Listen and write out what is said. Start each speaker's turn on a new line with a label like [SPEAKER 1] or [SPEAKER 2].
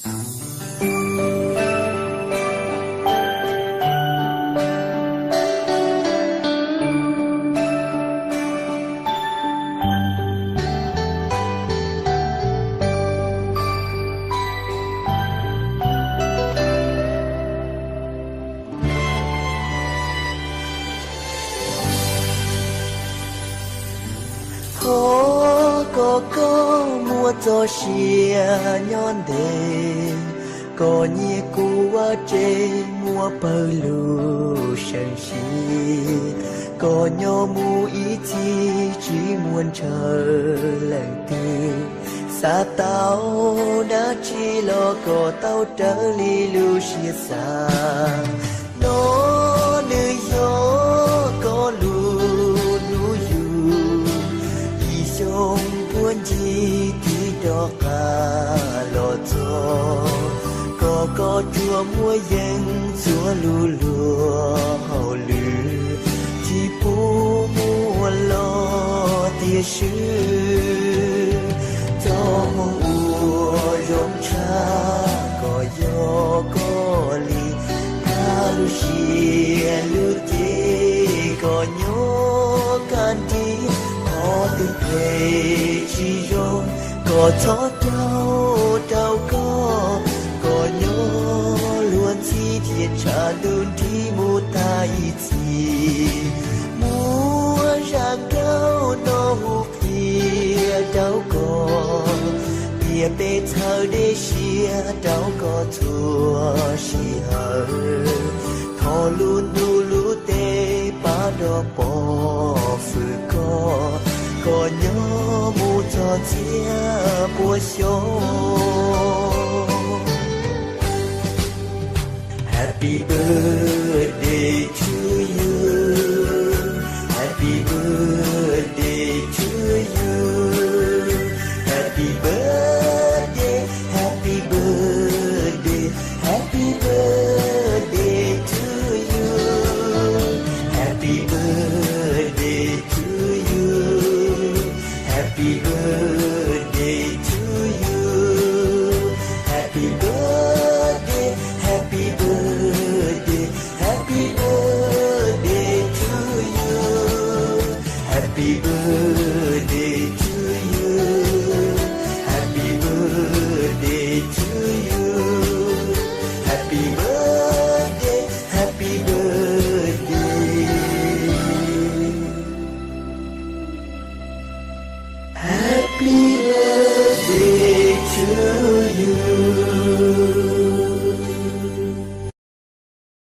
[SPEAKER 1] có mua cho xia nhon đề có nhẹ cua chê mua bờ lù sân xì có nhỏ mu ý chi chỉ muốn chờ lần tư xa tao đã chỉ lo có tao trở li lu xia xa nó nơi gió có lù lù dù ý sông buồn chi thì đó cả lo cho có chùa mua dân chúa lù lùa hậu lư chỉ bố mua lo tia sư cho mua rộng cha có gió có ly ta lu xìa lu tê có nhớ can tí có tư về chỉ rong có thoát đau có nhớ luôn chi thiệt trả đơn thi mô ta chi mua ra cao nó hụt phía đau có bia bê thơ để xia đau có thua xì hờ thọ luôn đu lú tê ba đo bỏ phư có nhớ mù cho chia bùa xô Happy birthday to you. Happy birthday to you. Happy birthday, happy birthday, happy birthday to you. Happy birthday to you. Happy birthday to you. Happy birthday, happy birthday, happy birthday to you. Happy birthday to you. Happy birthday to you. Happy birthday, happy birthday. Happy birthday to you.